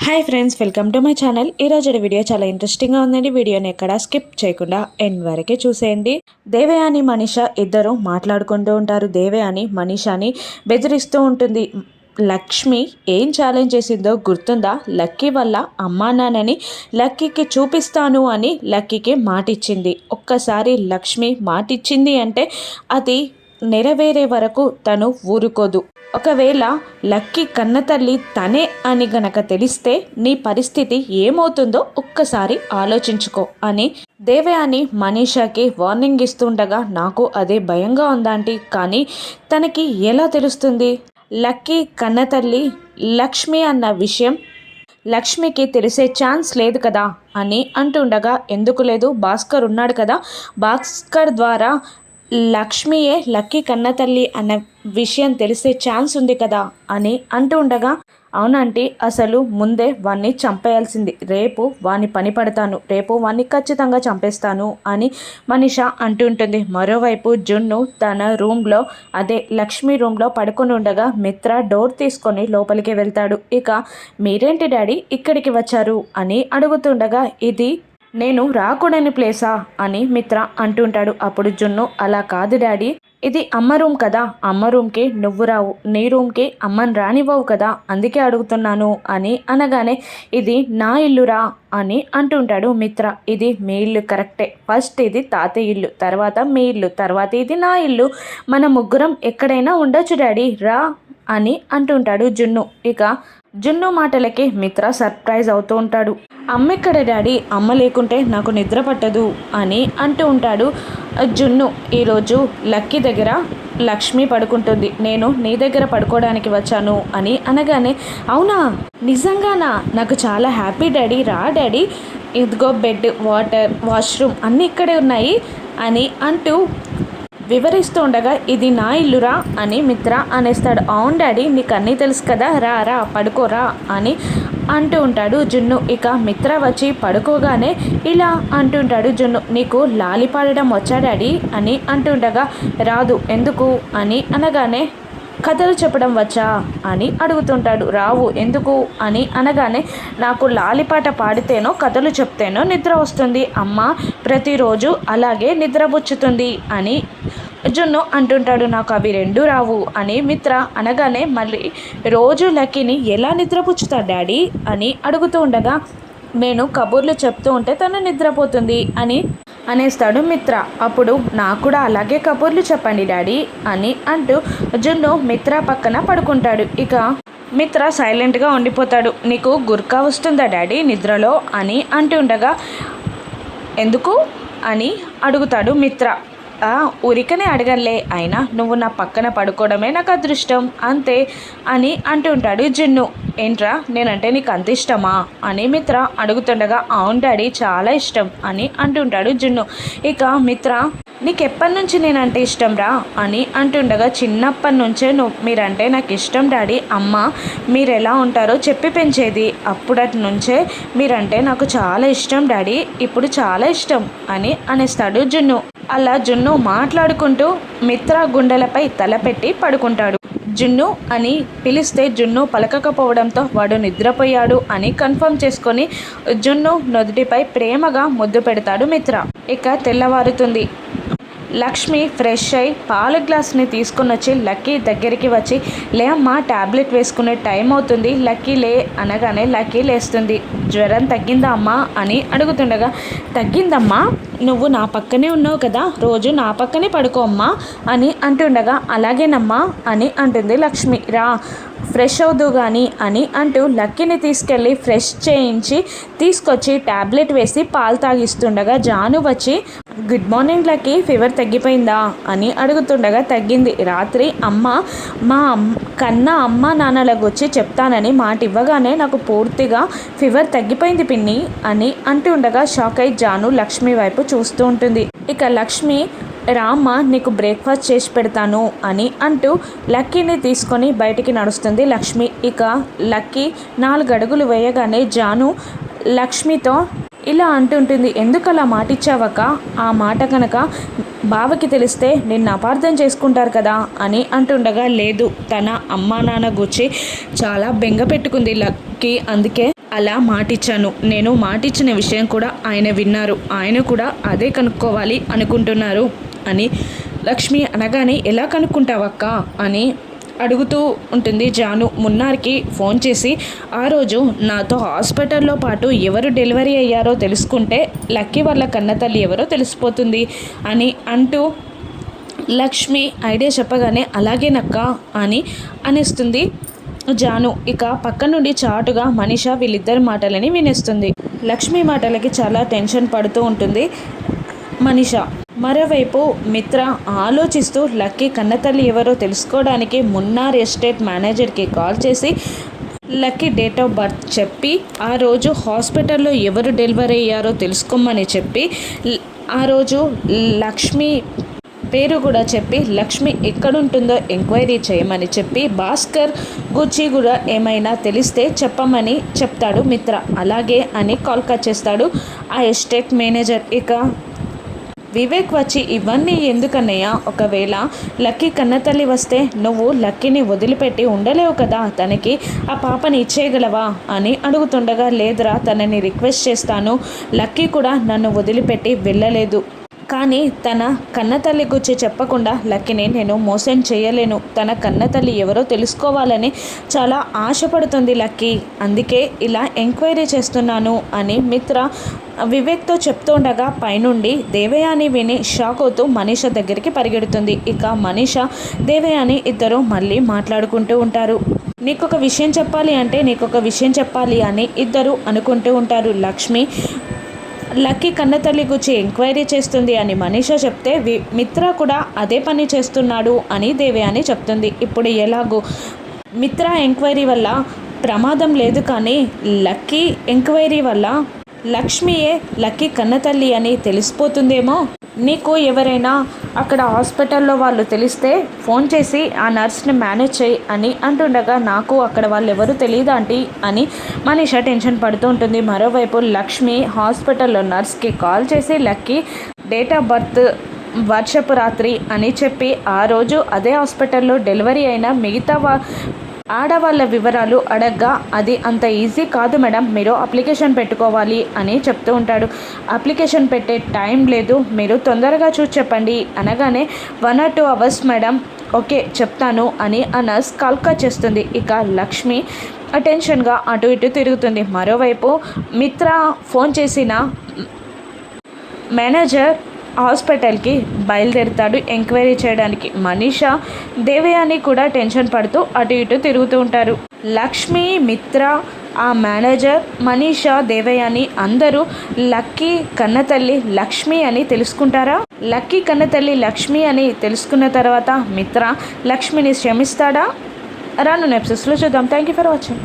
Hi friends, welcome to my channel. ఈరోజు video చాలా ఇంట్రెస్టింగ్గా ఉందండి. వీడియోని ఎక్కడ స్కిప్ చేయకుండా ఎండ్ వరకే చూసేయండి. దేవయాని మనీష ఇద్దరు మాట్లాడుకుంటూ ఉంటారు. దేవయాని మనీషాని బెదిరిస్తూ ఉంటుంది. లక్ష్మి ఏం ఛాలెంజ్ చేసిందో గుర్తుందా? లక్కీ వల్ల అమ్మా నాన్నని లక్కీకి చూపిస్తాను అని లక్కీకి మాటిచ్చింది. ఒక్కసారి లక్ష్మి మాటిచ్చింది అంటే అది నెరవేరే వరకు తను ఊరుకోదు. ఒకవేళ లక్కీ కన్నతల్లి తనే అని గనక తెలిస్తే నీ పరిస్థితి ఏమవుతుందో ఒక్కసారి ఆలోచించుకో అని దేవయాని మనీషాకి వార్నింగ్ ఇస్తుండగా నాకు అదే భయంగా ఉందాంటీ. కానీ తనకి ఎలా తెలుస్తుంది లక్కీ కన్నతల్లి లక్ష్మి అన్న విషయం? లక్ష్మికి తెలిసే ఛాన్స్ లేదు కదా అని అంటుండగా, ఎందుకు లేదు, భాస్కర్ ఉన్నాడు కదా, భాస్కర్ ద్వారా లక్ష్మియే లక్కీ కన్నతల్లి అన్న విషయం తెలిసే ఛాన్స్ ఉంది కదా అని అంటూ ఉండగా, అవునంటే అసలు ముందే వాణ్ణి చంపేయాల్సింది. రేపు వాణ్ణి పని పడతాను, రేపు వాణ్ణి ఖచ్చితంగా చంపేస్తాను అని మనీష అంటుంటుంది. మరోవైపు జున్ను తన రూమ్లో, అదే లక్ష్మి రూమ్లో పడుకొని ఉండగా మిత్ర డోర్ తీసుకొని లోపలికి వెళ్తాడు. ఇక మీరేంటి డాడీ ఇక్కడికి వచ్చారు అని అడుగుతుండగా, ఇది నేను రాకూడని ప్లేసా అని మిత్ర అంటుంటాడు. అప్పుడు జున్ను, అలా కాదు డాడీ, ఇది అమ్మ రూమ్ కదా, అమ్మ రూమ్కి నువ్వు రావు, నీ రూమ్కి అమ్మని రానివ్వవు కదా, అందుకే అడుగుతున్నాను అని అనగానే, ఇది నా ఇల్లురా అని అంటుంటాడు మిత్ర. ఇది మీ ఇల్లు కరెక్టే, ఫస్ట్ ఇది తాతయ్య ఇల్లు, తర్వాత మీ ఇల్లు, తర్వాత ఇది నా ఇల్లు, మన ముగ్గురం ఎక్కడైనా ఉండొచ్చు డాడీ, రా అని అంటుంటాడు జున్ను. ఇక జున్ను మాటలకి మిత్ర సర్ప్రైజ్ అవుతూ ఉంటాడు. అమ్మ ఎక్కడ డాడీ, అమ్మ లేకుంటే నాకు నిద్ర పట్టదు అని అంటూ ఉంటాడు జున్ను. ఈరోజు లక్కీ దగ్గర లక్ష్మి పడుకుంటుంది, నేను నీ దగ్గర పడుకోవడానికి వచ్చాను అని అనగానే, అవునా నిజంగానా, నాకు చాలా హ్యాపీ డాడీ, రా డాడీ, ఇదిగో బెడ్, వాటర్, వాష్రూమ్ అన్నీ ఇక్కడే ఉన్నాయి అని అంటూ వివరిస్తూ ఉండగా, ఇది నా ఇల్లురా అని మిత్ర అనేస్తాడు. అవును డాడీ, నీకు అన్నీ తెలుసు కదా, రా రా పడుకోరా అని అంటూ ఉంటాడు జున్ను. ఇక మిత్ర వచ్చి పడుకోగానే ఇలా అంటుంటాడు జున్ను, నీకు లాలి పాడడం వచ్చా డాడీ అని అంటుండగా, రాదు, ఎందుకు అని అనగానే, కథలు చెప్పడం వచ్చా అని అడుగుతుంటాడు. రావు, ఎందుకు అని అనగానే, నాకు లాలిపాట పాడితేనో కథలు చెప్తేనో నిద్ర వస్తుంది, అమ్మ ప్రతిరోజు అలాగే నిద్రపుచ్చుతుంది అని జున్ను అంటుంటాడు. నాకు అవి రెండు రావు అని మిత్ర అనగానే, మళ్ళీ రోజు లక్కీని ఎలా నిద్రపుచ్చుతా డాడీ అని అడుగుతూ ఉండగా, నేను కబుర్లు చెప్తూ ఉంటే తను నిద్రపోతుంది అని అనేస్తాడు మిత్ర. అప్పుడు నాకు కూడా అలాగే కబుర్లు చెప్పండి డాడీ అని అంటూ జున్ను మిత్ర పక్కన పడుకుంటాడు. ఇక మిత్ర సైలెంట్గా ఉండిపోతాడు. నీకు గుర్కా వస్తుందా డాడీ నిద్రలో అని అంటుండగా, ఎందుకు అని అడుగుతాడు మిత్ర. ఊరికనే అడగలే, అయినా నువ్వు నా పక్కన పడుకోవడమే నాకు అదృష్టం అంతే అని అంటుంటాడు జున్ను. ఏంట్రా, నేనంటే నీకు అంత ఇష్టమా అని మిత్ర అడుగుతుండగా, అవును డాడీ, చాలా ఇష్టం అని అంటుంటాడు జున్ను. ఇక మిత్ర, నీకు ఎప్పటి నుంచి నేనంటే ఇష్టం రా అని అంటుండగా, చిన్నప్పటి నుంచే మీరంటే నాకు ఇష్టం డాడీ, అమ్మ మీరు ఎలా ఉంటారో చెప్పి పెంచేది, అప్పటి నుంచే మీరంటే నాకు చాలా ఇష్టం డాడీ, ఇప్పుడు చాలా ఇష్టం అని అనేస్తాడు జున్ను. అలా జున్ను మాట్లాడుకుంటూ మిత్ర గుండెలపై తలపెట్టి పడుకుంటాడు. జున్ను అని పిలిస్తే జున్ను పలకకపోవడంతో వాడు నిద్రపోయాడు అని కన్ఫర్మ్ చేసుకొని జున్ను నుదుటిపై ప్రేమగా ముద్దు పెడతాడు మిత్ర. ఇక తెల్లవారుతుంది. లక్ష్మి ఫ్రెష్ అయి పాల గ్లాస్ని తీసుకుని వచ్చి లక్కీ దగ్గరికి వచ్చి, లే అమ్మ ట్యాబ్లెట్ వేసుకునే టైం అవుతుంది, లక్కీ లే అనగానే లక్కీ లేస్తుంది. జ్వరం తగ్గిందా అమ్మా అని అడుగుతుండగా, తగ్గిందమ్మా, నువ్వు నా పక్కనే ఉన్నావు కదా, రోజు నా పక్కనే పడుకో అమ్మా అని అంటుండగా, అలాగేనమ్మా అని అంటుంది లక్ష్మి. రా ఫ్రెష్ అవుదు కానీ అని అంటూ లక్కీని తీసుకెళ్ళి ఫ్రెష్ చేయించి తీసుకొచ్చి ట్యాబ్లెట్ వేసి పాలు తాగిస్తుండగా జాను వచ్చి, గుడ్ మార్నింగ్ లక్కీ, ఫీవర్ తగ్గిపోయిందా అని అడుగుతుండగా, తగ్గింది, రాత్రి అమ్మ మా కన్నా అమ్మ నాన్నలకు వచ్చి చెప్తానని మాట ఇవ్వగానే నాకు పూర్తిగా ఫీవర్ తగ్గిపోయింది పిన్ని అని అంటుండగా షాక్ అయి జాను లక్ష్మి వైపు చూస్తూ ఉంటుంది. ఇక లక్ష్మి, రామ్మ నీకు బ్రేక్ఫాస్ట్ చేసి పెడతాను అని అంటూ లక్కీని తీసుకొని బయటికి నడుస్తుంది లక్ష్మి. ఇక లక్కీ 4 అడుగులు వేయగానే జాను లక్ష్మితో ఇలా అంటుంటుంది, ఎందుకు అలా మాటిచ్చావక్క, ఆ మాట కనుక బావకి తెలిస్తే నిన్ను అపార్థం చేసుకుంటారు కదా అని అంటుండగా, లేదు, తన అమ్మా నాన్న గురించి చాలా బెంగ పెట్టుకుంది లక్కీ, అందుకే అలా మాటిచ్చాను. నేను మాటిచ్చిన విషయం కూడా ఆయన విన్నారు. ఆయన కూడా అదే కనుక్కోవాలి అనుకుంటున్నారు అని లక్ష్మి అనగానే, ఎలా కనుక్కుంటావక్క అని అడుగుతూ ఉంటుంది జాను. మున్నార్కి ఫోన్ చేసి, ఆ రోజు నాతో హాస్పిటల్లో పాటు ఎవరు డెలివరీ అయ్యారో తెలుసుకుంటే లక్కీ వాళ్ళ కన్నతల్లి ఎవరో తెలిసిపోతుంది అని అంటూ లక్ష్మి ఐడియా చెప్పగానే, అలాగేనక్క అని అనేస్తుంది జాను. ఇక పక్క నుండి చాటుగా మనీష వీళ్ళిద్దరి మాటలని వినేస్తుంది. లక్ష్మి మాటలకి చాలా టెన్షన్ పడుతూ ఉంటుంది మనీష. మరోవైపు మిత్ర ఆలోచిస్తూ లక్కీ కన్నతల్లి ఎవరో తెలుసుకోవడానికి మున్నార్ ఎస్టేట్ మేనేజర్కి కాల్ చేసి లక్కీ డేట్ ఆఫ్ బర్త్ చెప్పి, ఆ రోజు హాస్పిటల్లో ఎవరు డెలివరీ అయ్యారో తెలుసుకోమని చెప్పి, ఆ రోజు లక్ష్మి పేరు కూడా చెప్పి, లక్ష్మి ఎక్కడుంటుందో ఎంక్వైరీ చేయమని చెప్పి, భాస్కర్ గురించి కూడా ఏమైనా తెలిస్తే చెప్పమని చెప్తాడు మిత్ర. అలాగే అని కాల్ కట్ చేస్తాడు ఆ ఎస్టేట్ మేనేజర్. ఇక వివేక్ వచ్చి, ఇవన్నీ ఎందుకన్నయ్య, ఒకవేళ లక్కీ కన్నతల్లి వస్తే నువ్వు లక్కీని వదిలిపెట్టి ఉండలేవు కదా, తనకి ఆ పాపని ఇచ్చేయగలవా అని అడుగుతుండగా, లేదురా, తనని రిక్వెస్ట్ చేస్తాను, లక్కీ కూడా నన్ను వదిలిపెట్టి వెళ్ళలేదు, కానీ తన కన్నతల్లి గురించి చెప్పకుండా లక్కీని నేను మోసం చేయలేను, తన కన్నతల్లి ఎవరో తెలుసుకోవాలని చాలా ఆశపడుతుంది లక్కీ, అందుకే ఇలా ఎంక్వైరీ చేస్తున్నాను అని మిత్ర వివేక్తో చెప్తుండగా పైనుండి దేవయాని విని షాక్ అవుతూ మనీష దగ్గరికి పరిగెడుతుంది. ఇక మనీష దేవయాని ఇద్దరు మళ్ళీ మాట్లాడుకుంటూ ఉంటారు. నీకొక విషయం చెప్పాలి అంటే నీకొక విషయం చెప్పాలి అని ఇద్దరు అనుకుంటూ ఉంటారు. లక్ష్మి లక్కీ కన్నతల్లి గురించి ఎంక్వైరీ చేస్తుంది అని మనీష చెప్తే మిత్ర కూడా అదే పని చేస్తున్నాడు అని దేవయాని చెప్తుంది. ఇప్పుడు ఎలాగో మిత్ర ఎంక్వైరీ వల్ల ప్రమాదం లేదు, కానీ లక్కీ ఎంక్వైరీ వల్ల లక్ష్మియే లక్కీ కన్నతల్లి అని తెలిసిపోతుందేమో, నీకు ఎవరైనా అక్కడ హాస్పిటల్లో వాళ్ళు తెలిస్తే ఫోన్ చేసి ఆ నర్స్ని మేనేజ్ చేయి అని అంటుండగా, నాకు అక్కడ వాళ్ళు ఎవరు తెలియదు ఆంటీ అని మనీష టెన్షన్ పడుతూ ఉంటుంది. మరోవైపు లక్ష్మి హాస్పిటల్లో నర్స్కి కాల్ చేసి లక్కీ డేట్ ఆఫ్ బర్త్ వర్షపు రాత్రి అని చెప్పి, ఆ రోజు అదే హాస్పిటల్లో డెలివరీ అయిన మిగతా ఆడవాళ్ళ వివరాలు అడగ్గా, అది అంత ఈజీ కాదు మేడం, మీరు అప్లికేషన్ పెట్టుకోవాలి అని చెప్తూ ఉంటాడు. అప్లికేషన్ పెట్టే టైం లేదు, మీరు తొందరగా చూసి చెప్పండి అనగానే, 1 or 2 hours మేడం, ఓకే చెప్తాను అని ఆ నర్స్ కాల్ కట్ చేస్తుంది. ఇక లక్ష్మి అటెన్షన్గా అటు ఇటు తిరుగుతుంది. మరోవైపు మిత్ర ఫోన్ చేసిన మేనేజర్ హాస్పిటల్కి బయలుదేరుతాడు ఎంక్వైరీ చేయడానికి. మనీష దేవయాని కూడా టెన్షన్ పడుతూ అటు ఇటు తిరుగుతూ ఉంటారు. లక్ష్మి, మిత్ర, ఆ మేనేజర్, మనీష, దేవయాని అందరూ లక్కీ కన్నతల్లి లక్ష్మి అని తెలుసుకుంటారా? లక్కీ కన్నతల్లి లక్ష్మి అని తెలుసుకున్న తర్వాత మిత్ర లక్ష్మిని క్షమిస్తాడా? రాను ఎపిసోడ్స్లో చూద్దాం. Thank you for watching.